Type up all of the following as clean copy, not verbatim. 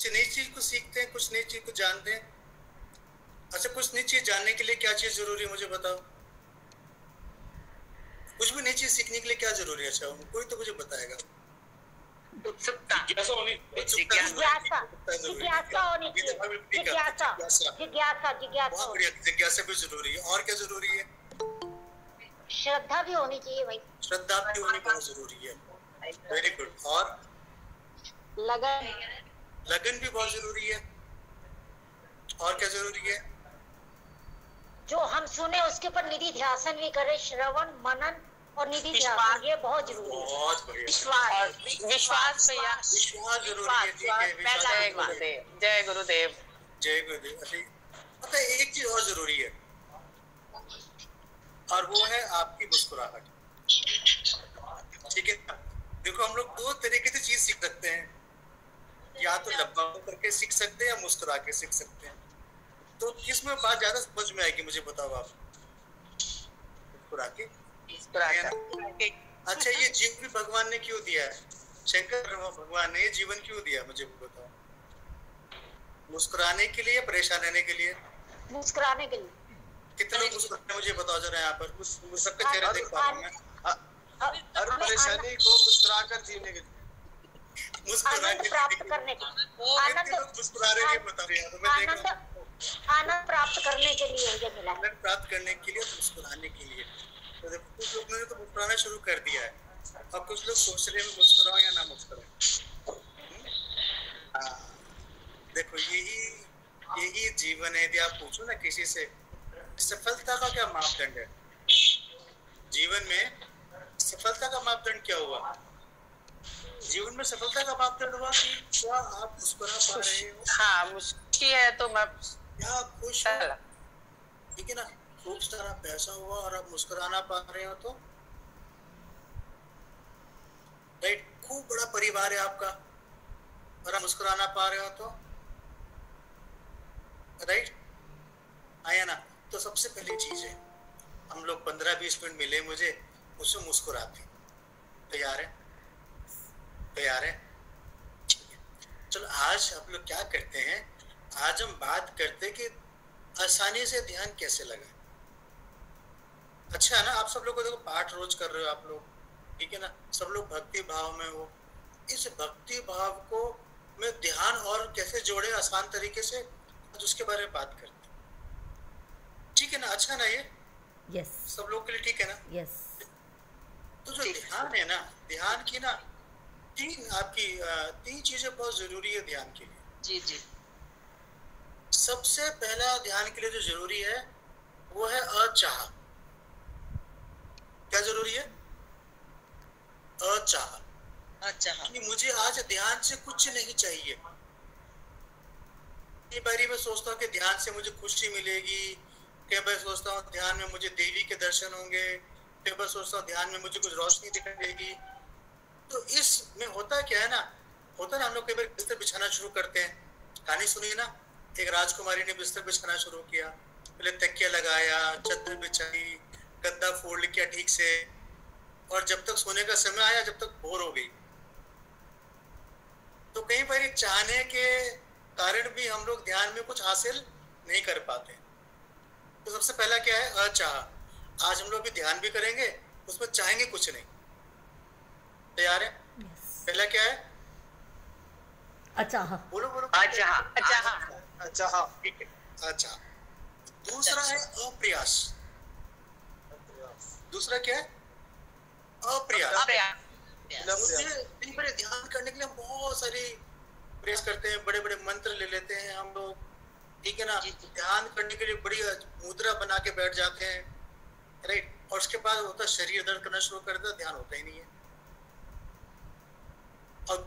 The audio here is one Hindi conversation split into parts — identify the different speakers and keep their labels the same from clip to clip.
Speaker 1: कुछ नई चीज को सीखते हैं, कुछ नई चीज को जानते हैं। अच्छा, कुछ नई चीज जानने के लिए क्या चीज जरूरी है मुझे बताओ? कुछ भी नई चीज सीखने के लिए क्या जरूरी है? अच्छा, कोई तो मुझे बताएगा।
Speaker 2: उत्सुकता,
Speaker 1: जिज्ञासा होनी,
Speaker 3: जिज्ञासा होनी चाहिए,
Speaker 1: जिज्ञासा भी जरूरी है। और क्या जरूरी है?
Speaker 3: श्रद्धा भी होनी चाहिए भाई।
Speaker 1: श्रद्धा भी होनी बहुत जरूरी है। Very good. और लगन भी बहुत जरूरी है। और क्या जरूरी है?
Speaker 3: जो हम सुने उसके ऊपर निधि ध्यान भी करे, श्रवण मनन और निधि ध्यान, ये बहुत जरूरी है।
Speaker 1: बहुत बढ़िया।
Speaker 2: विश्वास भैया,
Speaker 1: विश्वास जरूरी है। ठीक है,
Speaker 2: जय गुरुदेव।
Speaker 1: जय गुरुदेव। पता है एक चीज और जरूरी है, और वो है आपकी मुस्कुराहट। ठीक है, देखो हम लोग दो तरीके से चीज सीख सकते हैं, या तो लब्बा करके सीख सकते हैं या मुस्कुरा के सीख सकते हैं। तो किसमें बात ज्यादा समझ में आएगी मुझे बताओ आप? मुस्कुरा के। अच्छा, ये जीवन भी भगवान ने क्यों दिया है? शंकर भगवान ने ये जीवन क्यों दिया मुझे बताओ? मुस्कुराने के लिए, परेशान रहने के लिए?
Speaker 3: मुस्कुराने के लिए।
Speaker 1: कितने लोग मुस्कुराते मुझे बताओ जरा यहाँ पर? सबका चेहरा देख पा रहा हूँ मैं।
Speaker 4: हर परेशानी को मुस्कुराकर जीने के लिए,
Speaker 3: आनंद प्राप्त करने के लिए, आनंद प्राप्त करने के लिए ये मिला।
Speaker 1: आनंद प्राप्त करने के लिए, मुस्कुराने के लिए। तो देखो कुछ लोगों ने तो मुस्कुराना शुरू कर दिया है, अब कुछ लोग सोच रहे हैं मुस्कुराओ या ना मुस्कुराओ। देखो यही जीवन है। यदि आप पूछो ना किसी से सफलता का क्या मापदंड है जीवन में, सफलता का मापदंड क्या हुआ जीवन में? सफलता का मापदंड हुआ कि क्या आप मुस्कुरा पा रहे हो?
Speaker 2: हाँ, मुश्किल है तो मैं
Speaker 1: क्या खुश हो? ठीक है ना, खूब सारा पैसा हुआ और आप मुस्कुराना पा रहे हो तो राइट। खूब बड़ा परिवार है आपका और आप मुस्कुराना पा रहे हो तो राइट, आया ना? तो सबसे पहली चीज है, हम लोग 15-20 मिनट मिले मुझे, उसमें मुस्कुराते। तैयार है? तैयार है? चलो आज आप लोग क्या करते हैं, आज हम बात करते हैं कि आसानी से ध्यान कैसे लगाएं। अच्छा है ना? आप सब लोग को देखो पाठ रोज कर रहे हो आप लोग, ठीक है ना? सब लोग भक्ति भाव में हो। इस भक्ति भाव को में ध्यान और कैसे जोड़े आसान तरीके से, आज उसके बारे में बात करते हैं। ठीक है ना? अच्छा ना ये?
Speaker 5: यस।
Speaker 1: सब लोग के लिए ठीक है ना?
Speaker 5: यस।
Speaker 1: तो जो ध्यान है ना, ध्यान की ना तीन चीजें बहुत जरूरी है ध्यान के लिए।
Speaker 2: जी जी।
Speaker 1: सबसे पहला ध्यान के लिए जो जरूरी है वो है अचाह। क्या जरूरी है? अचाह। कि मुझे आज ध्यान से कुछ नहीं चाहिए। कई बारी मैं सोचता हूँ कि ध्यान से मुझे खुशी मिलेगी, कई बार सोचता हूँ ध्यान में मुझे देवी के दर्शन होंगे, कई बार सोचता हूँ ध्यान में मुझे कुछ रोशनी दिखेगी। तो इसमें होता क्या है ना, हम लोग कई बार बिस्तर बिछाना शुरू करते हैं। कहानी सुनिए ना, एक राजकुमारी ने बिस्तर बिछाना शुरू किया, पहले तकिया लगाया, चादर बिछाई, गद्दा फोल्ड किया ठीक से, और जब तक सोने का समय आया जब तक बोर हो गई। तो कई बार चाहने के कारण भी हम लोग ध्यान में कुछ हासिल नहीं कर पाते। तो सबसे पहला क्या है? अचाह। आज हम लोग भी ध्यान भी करेंगे, उसमें चाहेंगे कुछ नहीं। तैयार है? पहला क्या है?
Speaker 5: अचाह।
Speaker 1: बोलो बोलो।
Speaker 2: अचाह। अचाह।
Speaker 1: अचाह। ठीक है, अचाह। दूसरा है अप्रयास। दूसरा क्या है? अप्रयास। दिन भर ध्यान करने के लिए बहुत सारी प्रयास करते हैं, बड़े बड़े मंत्र ले लेते हैं हम लोग, ठीक है ना? ध्यान करने के लिए बड़ी मुद्रा बना के बैठ जाते हैं, राइट? और उसके बाद होता शरीर दर्द करना शुरू कर देता, ध्यान होता ही नहीं है। और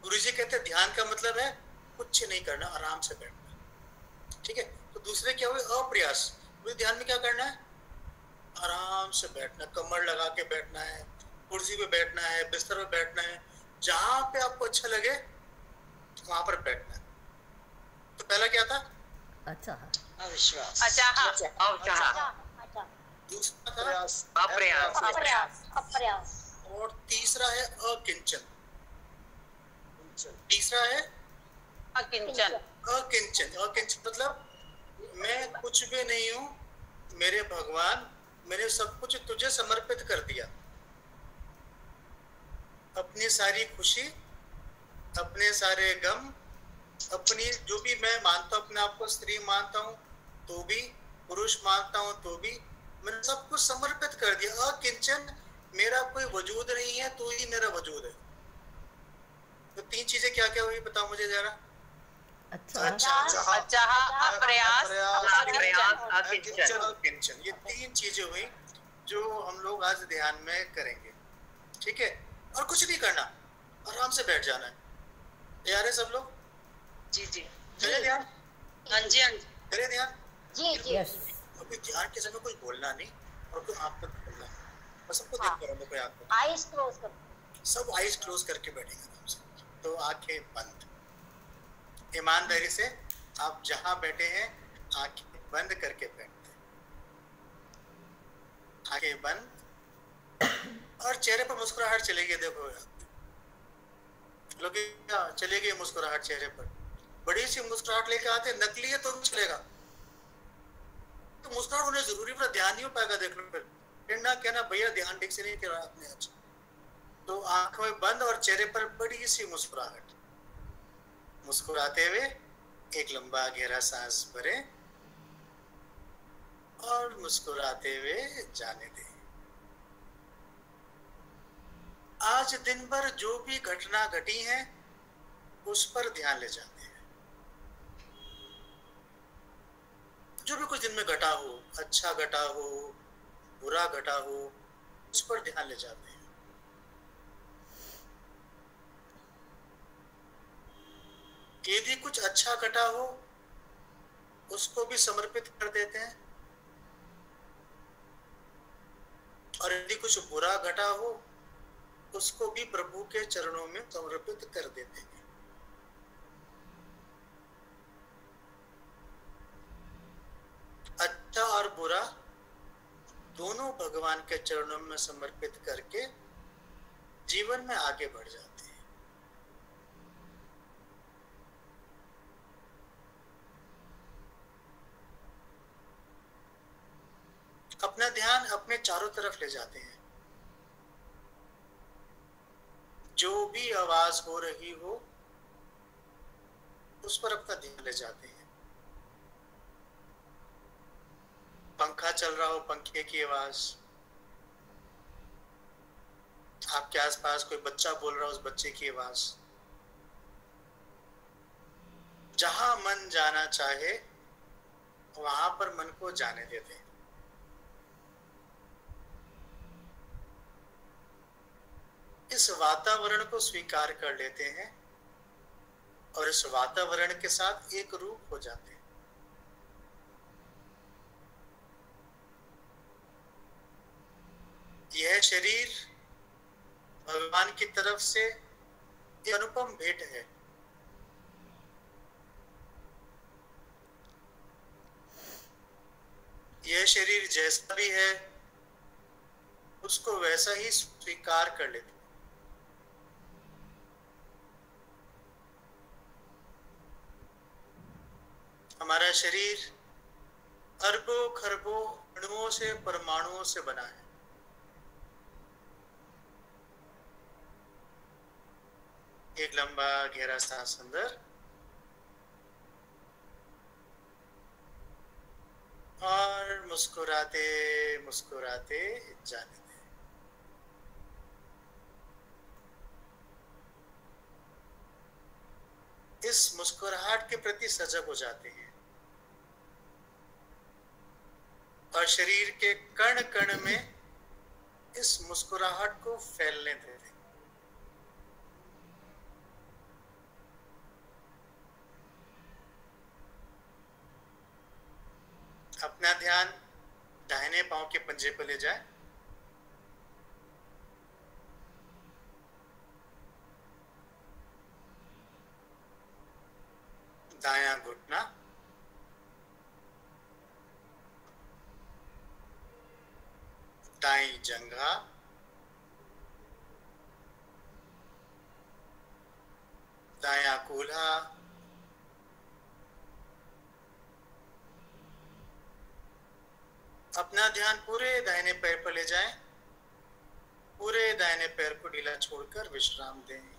Speaker 1: गुरुजी कहते हैं ध्यान का मतलब है कुछ नहीं करना, आराम से बैठना। ठीक है? तो दूसरे क्या हुए? अप्रयास। मुझे ध्यान में क्या करना है? आराम से बैठना, कमर लगा के बैठना है, कुर्सी पे बैठना है, बिस्तर पे बैठना है, जहां पे आपको अच्छा लगे वहां पर बैठना है। तो पहला क्या था?
Speaker 5: अचाह।
Speaker 4: अविश्वास।
Speaker 2: अचाह।
Speaker 1: दूसरा था
Speaker 3: अप्रयास।
Speaker 1: और तीसरा है अकिंचन। तीसरा है
Speaker 2: अकिंचन।
Speaker 1: अकिंचन, अकिंचन मतलब मैं कुछ भी नहीं हूँ मेरे भगवान, मैंने सब कुछ तुझे समर्पित कर दिया। अपनी सारी खुशी, अपने सारे गम, अपनी जो भी मैं मानता हूँ, अपने आप को स्त्री मानता हूँ तो भी, पुरुष मानता हूँ तो भी, मैंने सब कुछ समर्पित कर दिया। अकिंचन, मेरा कोई वजूद नहीं है, तू ही मेरा वजूद है। तो तीन चीजें क्या क्या हुई बताओ मुझे जरा।
Speaker 2: अच्छा, अप्रयास, अकिंचन।
Speaker 1: अकिंचन, ये तीन चीजें हुई जो हम लोग आज ध्यान में करेंगे। ठीक है, और कुछ नहीं करना, आराम से बैठ जाना है। तैयार है सब लोग?
Speaker 2: जी जी,
Speaker 1: चले ध्यान।
Speaker 2: हाँ जी, हाँ जी,
Speaker 1: करे ध्यान।
Speaker 3: जी जी।
Speaker 1: अभी ध्यान के समय कुछ बोलना नहीं और कोई आंख मत खोलना, बस सबको देख रहा हूँ, कोई आंख मत।
Speaker 3: आईज क्लोज कर,
Speaker 1: सब आईज क्लोज करके बैठेंगे आराम से, तो आंखें बंद। ईमानदारी से आप जहां बैठे हैं आंखें बंद करके बैठते हैं, आंखें बंद, और चेहरे पर मुस्कुराहट चलेगी। देखो लोग चलेगी मुस्कुराहट चेहरे पर, बड़ी सी मुस्कुराहट लेके आते, नकली है तो भी चलेगा। तो मुस्कुराहट होने जरूरी, पर ध्यान नहीं हो पाएगा। देख लो फिर कहना कहना भैया ध्यान ठीक से नहीं किया आपने आज। तो आंखें बंद और चेहरे पर बड़ी सी मुस्कुराहट, मुस्कुराते हुए एक लंबा गहरा सांस भरे और मुस्कुराते हुए जाने दें। आज दिन भर जो भी घटना घटी है उस पर ध्यान ले जाते हैं। जो भी कुछ दिन में घटा हो, अच्छा घटा हो, बुरा घटा हो, उस पर ध्यान ले जाते हैं। यदि कुछ अच्छा घटा हो उसको भी समर्पित कर देते हैं, और यदि कुछ बुरा घटा हो उसको भी प्रभु के चरणों में समर्पित कर देते हैं। अच्छा और बुरा दोनों भगवान के चरणों में समर्पित करके जीवन में आगे बढ़ जाते हैं। अपना ध्यान अपने चारों तरफ ले जाते हैं। जो भी आवाज हो रही हो उस पर अपना ध्यान ले जाते हैं। पंखा चल रहा हो, पंखे की आवाज, आपके आसपास कोई बच्चा बोल रहा हो, उस बच्चे की आवाज, जहां मन जाना चाहे वहां पर मन को जाने देते हैं। इस वातावरण को स्वीकार कर लेते हैं और इस वातावरण के साथ एक रूप हो जाते हैं। यह शरीर भगवान की तरफ से एक अनुपम भेंट है। यह शरीर जैसा भी है उसको वैसा ही स्वीकार कर लेते। हमारा शरीर अरबों खरबों अणुओं से, परमाणुओं से बना है। एक लंबा गहरा सांस अंदर और मुस्कुराते मुस्कुराते जाने दें। इस मुस्कुराहट के प्रति सजग हो जाते हैं और शरीर के कण कण में इस मुस्कुराहट को फैलने देते हैं। अपना ध्यान दाहिने पांव के पंजे पर ले जाए। दायां घुटना, दाईं जंघा, दायां कूल्हा, अपना ध्यान पूरे दाहिने पैर पर ले जाएं। पूरे दाहिने पैर को ढीला छोड़कर विश्राम दें।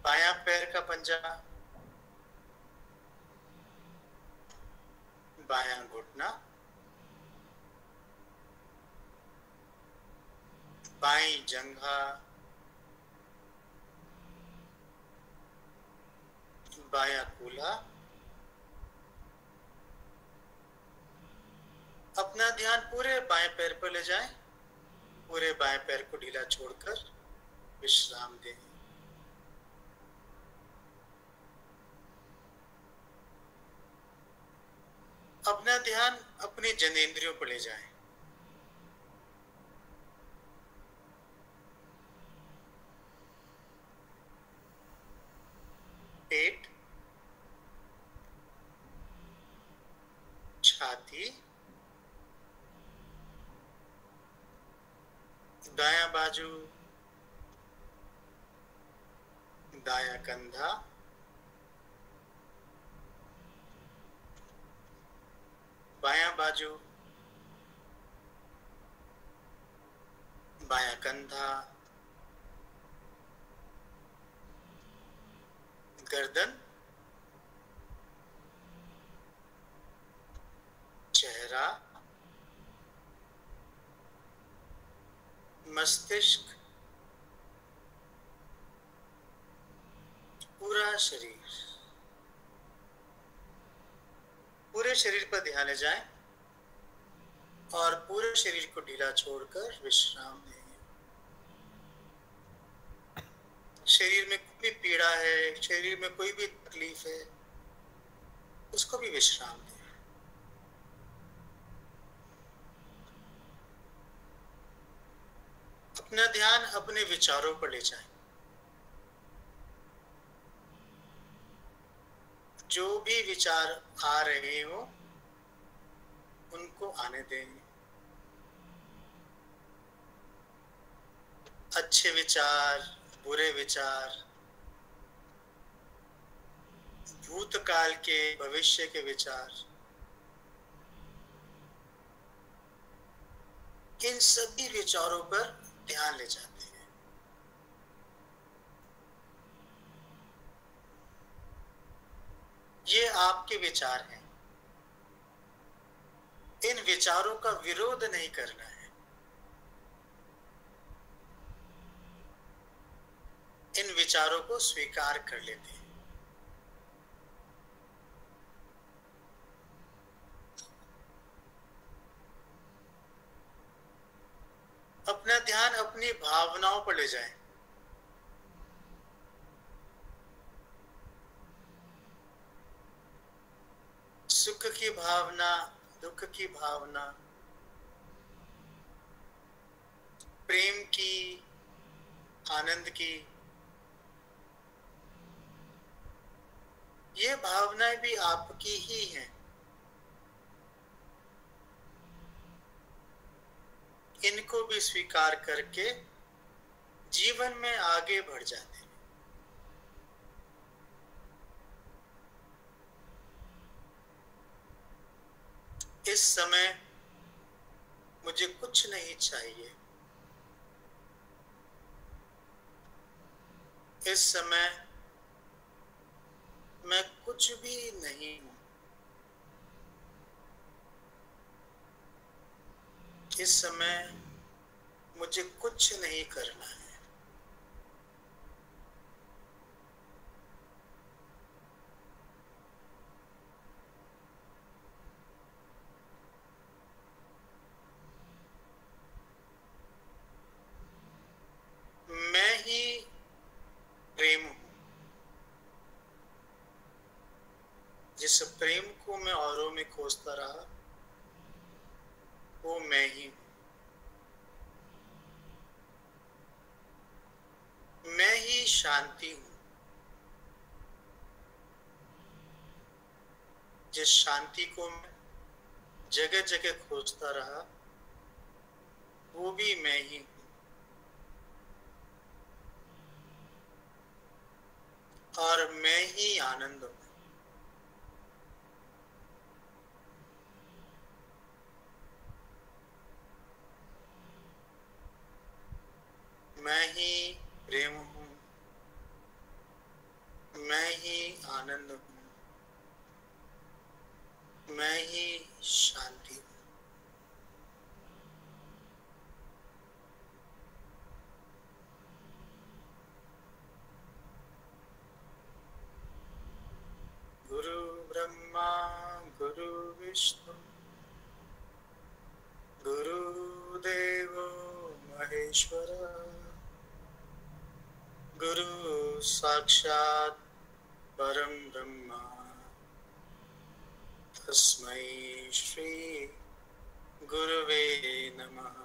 Speaker 1: बायां पैर का पंजा, बायां घुटना, बाईं जंघा, बायां कूल्हा। अपना ध्यान पूरे बाएं पैर पर ले जाएं। पूरे बाएं पैर को ढीला छोड़कर विश्राम दें। अपना ध्यान अपनी जनेंद्रियों पर ले जाएं। पेट, छाती, दायां बाजू, दायां कंधा, बायां बाजू, बायां कंधा, गर्दन, चेहरा, मस्तिष्क, पूरा शरीर। पूरे शरीर पर ध्यान ले जाएं और पूरे शरीर को ढीला छोड़कर विश्राम दें। शरीर में कोई भी पीड़ा है, शरीर में कोई भी तकलीफ है, उसको भी विश्राम दें। अपना ध्यान अपने विचारों पर ले जाएं। जो भी विचार आ रहे हो उनको आने दें। अच्छे विचार, बुरे विचार, भूतकाल के, भविष्य के विचार, इन सभी विचारों पर ध्यान ले जाते हैं। ये आपके विचार हैं। इन विचारों का विरोध नहीं करना है। इन विचारों को स्वीकार कर लेते हैं। अपना ध्यान अपनी भावनाओं पर ले जाएं। सुख की भावना, दुख की भावना, प्रेम की, आनंद की, ये भावनाएं भी आपकी ही हैं। इनको भी स्वीकार करके जीवन में आगे बढ़ जाते हैं। इस समय मुझे कुछ नहीं चाहिए। इस समय मैं कुछ भी नहीं हूं। इस समय मुझे कुछ नहीं करना है। मैं ही प्रेम हूं। जिस प्रेम को मैं औरों में खोजता रहा वो मैं ही हूं। मैं ही शांति हूं। जिस शांति को मैं जगह जगह खोजता रहा वो भी मैं ही हूं। ही आनंद हूँ। मैं ही प्रेम हूँ, मैं ही आनंद हूँ, मैं ही शांति हूँ। गुरु ब्रह्मा गुरु विष्णु गुरुदेवो महेश्वर गुरु साक्षात् परम ब्रह्मा तस्मै श्री गुरुवे नमः।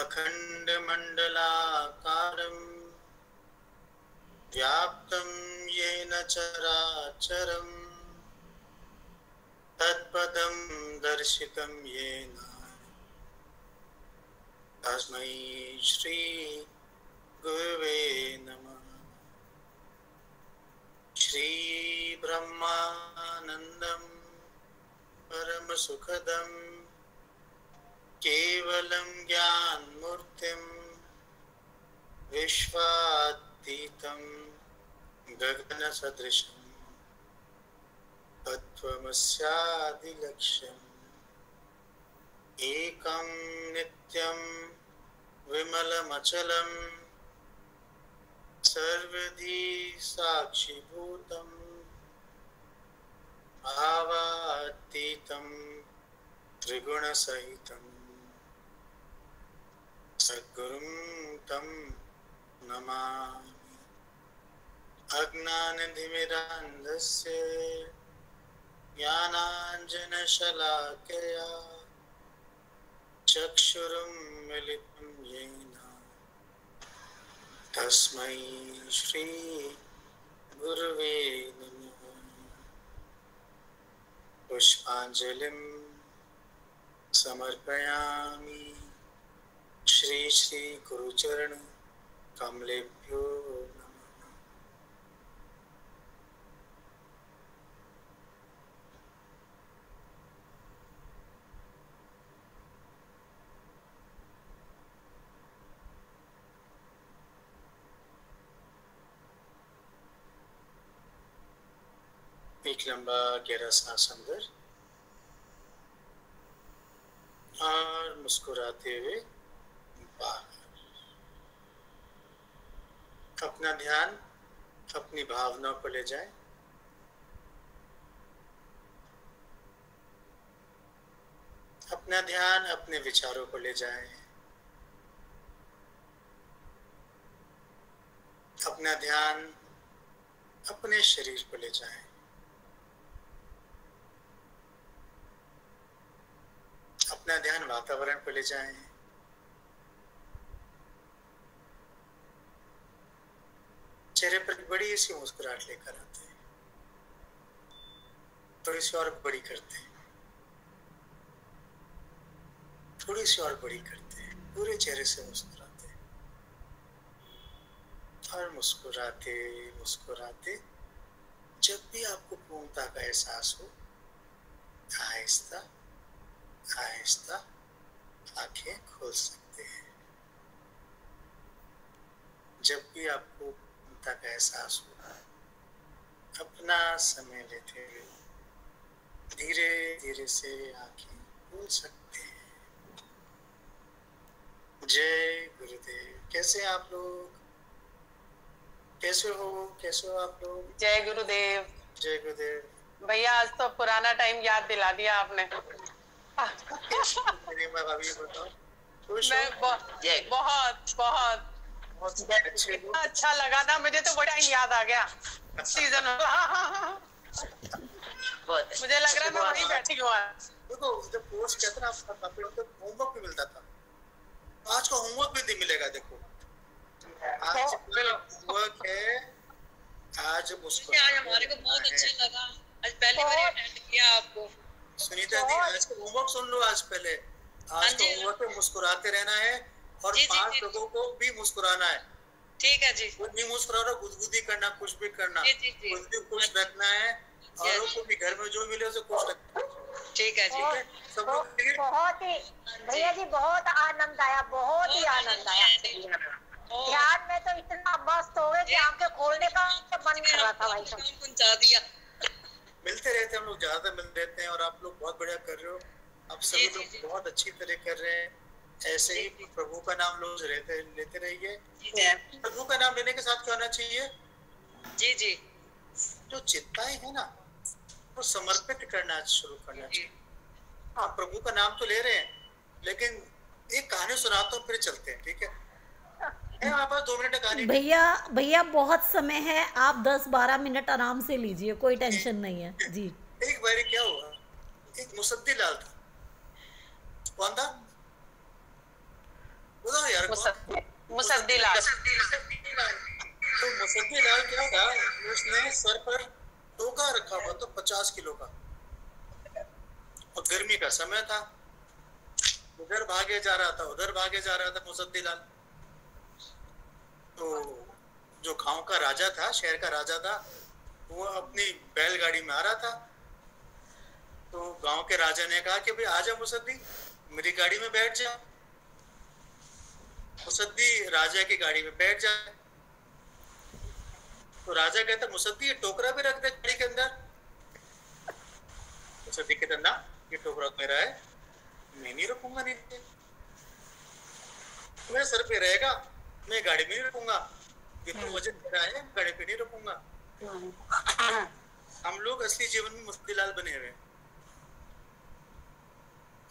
Speaker 1: अखंड मंडलाकारं व्याप्तं येन चराचरं तत्पदं दर्शितं येन तस्मै श्री गुरुवे नमः। श्री ब्रह्मानंदं परम सुखदं केवलं ज्ञानमूर्तिं विश्वातीतं गगनसदृशं तत्त्वमस्यादिलक्ष्यम् एकं नित्यं विमलमचलं सर्वधी साक्षिभूतं भावातीतं त्रिगुणसहितं सद्गुरुं तं नमामि। अज्ञानतिमिरान्धस्य ज्ञानाञ्जनशलाकया चक्षुरुन्मीलितं येन तस्मै श्री गुरुवे नमः। पुष्पांजलिं समर्पयामि श्री श्री गुरुचरण कमलेभ्यो नमः। एक लंबा गहरा सांस अंदर और मुस्कुराते हुए बाहर। अपना ध्यान अपनी भावनाओं पर ले जाएं। अपना ध्यान अपने विचारों पर ले जाएं। अपना ध्यान अपने शरीर पर ले जाएं। अपना ध्यान वातावरण पर ले जाएं। चेहरे पर बड़ी सी मुस्कुराहट लेकर आते हैं। थोड़ी सी और बड़ी करते हैं, थोड़ी सी और बड़ी करते हैं। पूरे चेहरे से मुस्कुराते हैं और मुस्कुराते मुस्कुराते जब भी आपको पूर्णता का एहसास हो, आहिस्ता आहिस्ता आंखें खोल सकते हैं। जब भी आपको पूर्णता का एहसास हो, अपना समय लेते हुए धीरे धीरे से आंखें खोल सकते हैं। जय गुरुदेव। कैसे आप लोग? कैसे हो आप लोग?
Speaker 2: जय गुरुदेव।
Speaker 1: जय गुरुदेव।
Speaker 2: भैया आज तो पुराना टाइम याद दिला दिया आपने।
Speaker 1: मैं अभी बताऊं,
Speaker 2: बहुत अच्छा लगा था मुझे तो। बड़ा याद आ गया सीजन। मुझे लग रहा है मैं वहीं बैठी हूँ।
Speaker 1: देखो जब कोर्स कहते ना आपको होमवर्क भी मिलता था, आज का होमवर्क भी मिलेगा। देखो आज होमवर्क है। आज
Speaker 2: हमारे को बहुत अच्छा लगा। आज पहली बार अटेंड किया आपको।
Speaker 1: सुनीता दी, आज का होमवर्क सुन लो। आज पहले आज का होमवर्क पे मुस्कुराते रहना है और 5 लोगों को भी मुस्कुराना है।
Speaker 2: ठीक है जी।
Speaker 1: खुद नहीं मुस्कुरा रहा, गुदगुदी करना, कुछ भी करना, खुद भी खुश रखना है, औरों को भी घर में जो मिले उसे खुश रखना है।
Speaker 2: ठीक है जी।
Speaker 1: सब लोग
Speaker 3: बहुत ही भैया जी, बहुत आनंद आया, बहुत ही आनंद आया। ध्यान में तो इतना मस्त हो गए कि आंखें खोलने का मन कर रहा था भाई साहब।
Speaker 2: पहुंचा दिया।
Speaker 1: मिलते रहते हैं हम लोग, ज्यादा मिलते रहते हैं, और आप लोग बहुत बढ़िया कर रहे हो। आप सभी लोग बहुत अच्छी तरह कर रहे हैं। ऐसे ही प्रभु का नाम लोग लेते रहिए। प्रभु का नाम लेने के साथ क्या होना चाहिए?
Speaker 2: जी जी।
Speaker 1: जो चिंताएं है ना, वो समर्पित करना शुरू करना चाहिए। हाँ, प्रभु का नाम तो ले रहे हैं, लेकिन एक कहानी सुनाता हूँ, फिर चलते हैं, ठीक है? हमारे पास 2 मिनट का कहानी।
Speaker 5: भैया बहुत समय है, आप 10-12 मिनट आराम से लीजिए, कोई टेंशन नहीं है जी।
Speaker 1: एक बार क्या हुआ, एक मुसद्दी लाल था। कौन था? यार
Speaker 2: मुसद्दी लाल।
Speaker 1: तो मुसद्दी लाल क्या था, उसने सर पर टोका रखा हुआ तो 50 किलो का, और गर्मी का समय था, उधर भागे जा रहा था, उधर भागे जा रहा था मुसद्दी लाल। तो जो गांव का राजा था, शहर का राजा था, वो अपनी बैलगाड़ी में आ रहा था। तो गांव के राजा ने कहा कि भाई आजा मुसद्दी, मेरी गाड़ी में बैठ जा। मुसद्दी राजा की गाड़ी में बैठ जाए। तो राजा कहता, मुसद्दी ये टोकरा भी रख दे गाड़ी के अंदर। मुसद्दी कहता, ना ये टोकरा मेरा है, मैं नहीं रखूंगा नीचे, मेरे सर पे रहेगा, मैं गाड़ी में नहीं रखूंगा, ये तो वजन मेरा है, गाड़ी पे नहीं रखूंगा। हम लोग असली जीवन में मुसद्दी लाल बने हुए हैं,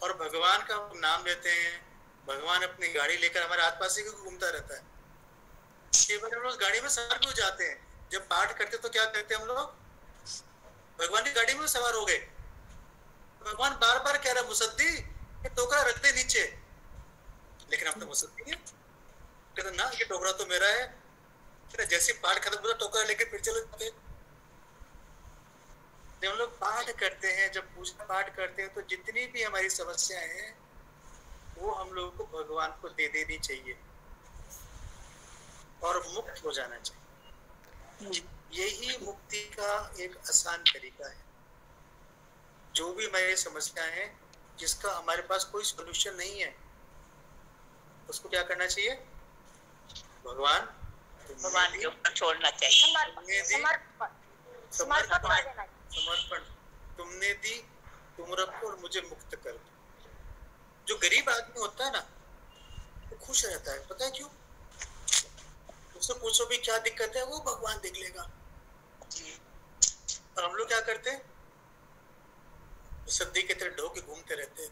Speaker 1: और भगवान का नाम लेते हैं। भगवान अपनी गाड़ी लेकर हमारे आसपास ही घूमता रहता है। कई बार हम लोग गाड़ी में सवार भी हो जाते हैं। जब पाठ करते तो क्या करते हम लोग? भगवान की गाड़ी में सवार हो गए। भगवान बार बार कह रहा, मुसद्दी ये टोकरा रख दे नीचे, लेकिन हम तो मुसद्दी है, कहते ना ये टोकरा तो मेरा है। जैसे पाठ खत्म होता टोकरा लेके फिर चले जाते। जब हम लोग पाठ करते हैं, जब पूजा पाठ करते हैं, तो जितनी भी हमारी समस्याएं हैं वो हम लोग को भगवान को दे देनी चाहिए और मुक्त हो जाना चाहिए। यही मुक्ति का एक आसान तरीका है। जो भी हमारी समस्याएं हैं, जिसका हमारे पास कोई सॉल्यूशन नहीं है, उसको क्या करना चाहिए? भगवान
Speaker 2: के ऊपर छोड़ना चाहिए।
Speaker 1: समर्पण। तुमने दी, तुम रखो और मुझे मुक्त कर दो। जो गरीब आदमी होता है ना, वो खुश रहता है। पता है क्यों? उससे पूछो भी क्या दिक्कत है, वो भगवान देख लेगा। और हम लोग क्या करते हैं? सद्दी के तरह ढोके घूमते रहते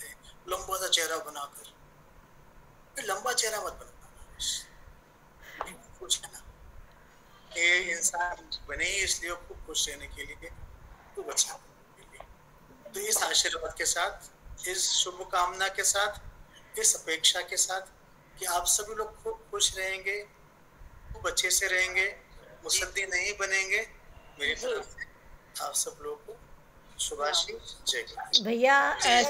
Speaker 1: हैं लंबा सा चेहरा बनाकर। लंबा चेहरा मत बनाना, खुश रहना। ये इंसान बने ही इसलिए खूब खुश रहने के लिए, तो बचा के लिए। तो इस आशीर्वाद के साथ, इस शुभकामना के साथ, इस अपेक्षा के साथ कि आप सभी लोग खूब खुश रहेंगे, खूब अच्छे से रहेंगे, मुसद्दी नहीं बनेंगे, मेरी तरफ से आप सब लोगों को शुभाशीष जय।
Speaker 5: भैया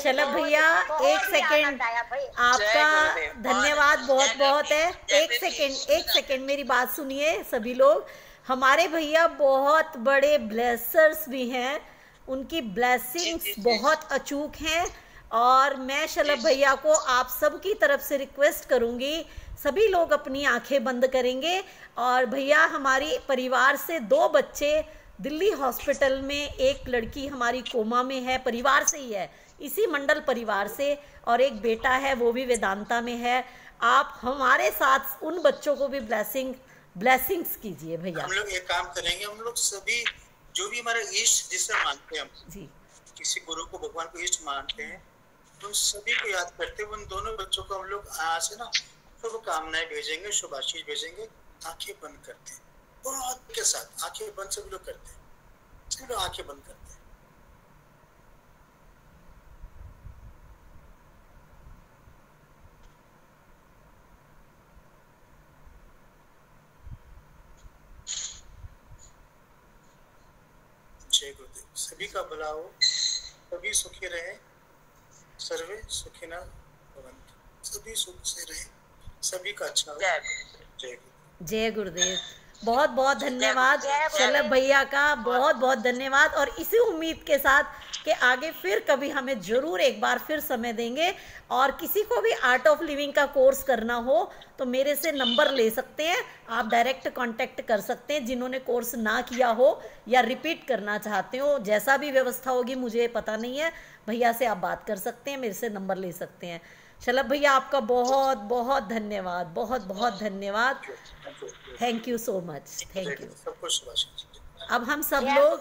Speaker 5: शलभ भैया, एक सेकेंड, आपका धन्यवाद बहुत बहुत है। एक सेकेंड मेरी बात सुनिए सभी लोग। हमारे भैया बहुत बड़े ब्लेसर्स भी हैं, उनकी ब्लेसिंग्स बहुत अचूक हैं, और मैं शलभ भैया को आप सब की तरफ से रिक्वेस्ट करूंगी, सभी लोग अपनी आंखें बंद करेंगे। और भैया हमारी परिवार से 2 बच्चे दिल्ली हॉस्पिटल में, एक लड़की हमारी कोमा में है, परिवार से ही है, इसी मंडल परिवार से, और एक बेटा है वो भी वेदांता में है। आप हमारे साथ उन बच्चों को भी ब्लेसिंग्स कीजिए भैया।
Speaker 1: हम लोग एक काम करेंगे, हम लोग सभी जो भी हमारे इष्ट जिसे मानते हैं हम
Speaker 5: जी,
Speaker 1: किसी गुरु को भगवान को इष्ट मानते हैं, उन सभी को याद करते हुए उन दोनों बच्चों को हम लोग आज से ना शुभकामनाएं भेजेंगे, शुभाशीष भेजेंगे। आंखें बंद करते हैं और के साथ आंखें बंद सभी लोग करते हैं, सभी लोग आंखें बंद करते हैं। जय गुरुदेव। सभी का भला हो, सभी सुखी रहे, सर्वे सुखिनः भवन्तु। सभी सुख से रहे, सभी का अच्छा हो। जय गुरुदेव।
Speaker 5: जय गुरुदेव। बहुत बहुत धन्यवाद शलभ भैया का, बहुत बहुत धन्यवाद। और इसी उम्मीद के साथ कि आगे फिर कभी हमें जरूर एक बार फिर समय देंगे। और किसी को भी आर्ट ऑफ लिविंग का कोर्स करना हो तो मेरे से नंबर ले सकते हैं, आप डायरेक्ट कांटेक्ट कर सकते हैं। जिन्होंने कोर्स ना किया हो या रिपीट करना चाहते हो, जैसा भी व्यवस्था होगी, मुझे पता नहीं है, भैया से आप बात कर सकते हैं, मेरे से नंबर ले सकते हैं। शलभ भैया आपका बहुत बहुत धन्यवाद, बहुत बहुत धन्यवाद। Thank you so much, thank you. अब हम सब लोग